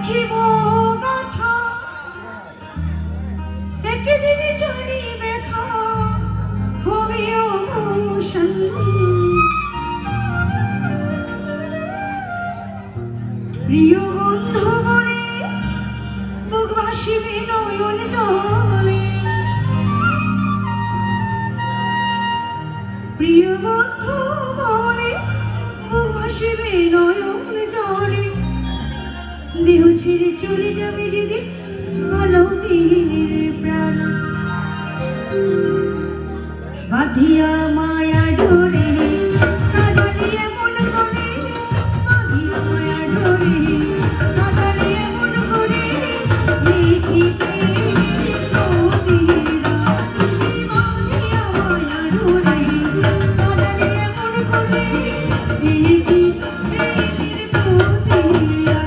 রাখিব গাথা একদিনে জানি ব্যথা হবিও ভূষণ প্রিয় বন্ধু বলে বুক ভাসিবে নয়ন জলে প্রিয় বন্ধু বলে বুক ভাসিবে নয়ন জলে দেহ ছেড়ে চলে যাবে যেদিন আলোকের প্রাণ বাঁধিয়া মায়া ডোরে কাঁদালিয়া মন করে বাঁধিয়া মায়া ডোরে কাঁদালিয়া মন করে দেখিতে নদীরা বাঁধিয়া মায়া ডোরে কাঁদালিয়া মন করে দেখিতে নদীরা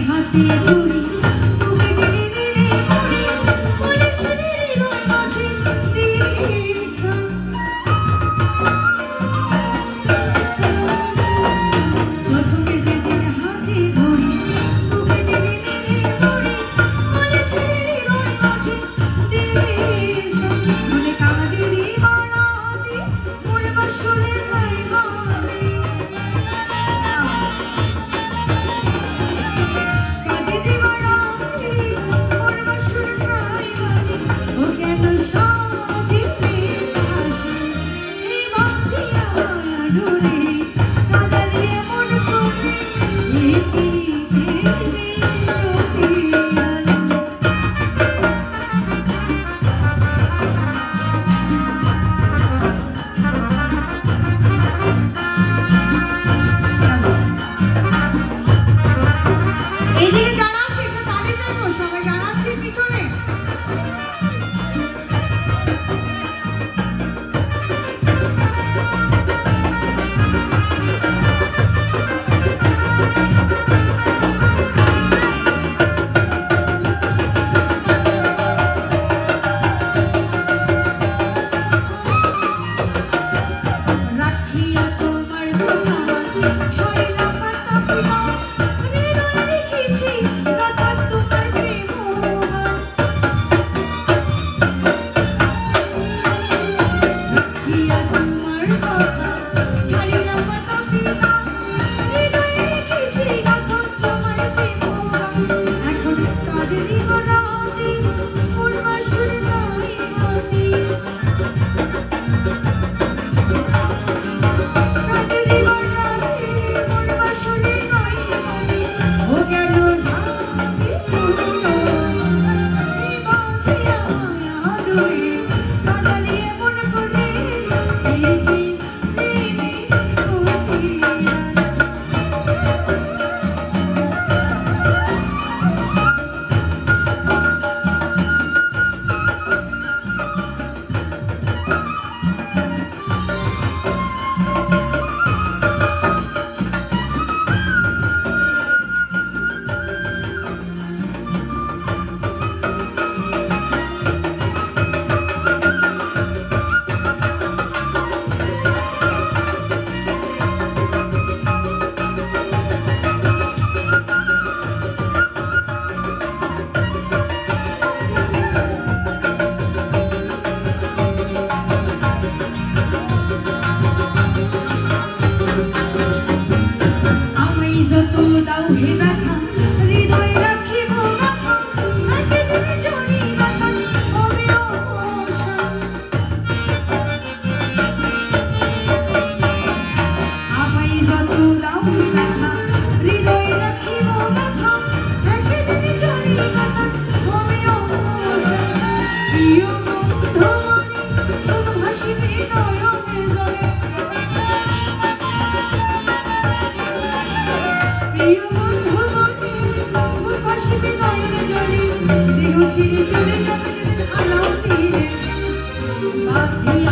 হাতে ধরি বুকে টেনে নিলে মরি বলেছিলে হৃদয় মাঝে দিয়ের স্থান প্রথমে যেদিন হাতে ধরি বুকে টেনে নিলে মরি বলেছিলে হৃদয় মাঝে দিয়ের স্থান মনে কাঁদেরি বানাতে মনে বাসলে নাই বানে এইদিকে যারা আছে একটু তালি চাইবো সবাই যারা আছে পিছনে রাখিয়া তোমার কথা ছয়লা পাতা পিতা হৃদয়ে লিখেছি কথা তোমার প্রেম গান ছেড়ে চলে যাবে যেদিন আলাউদ্দিন বাদ দিয়ে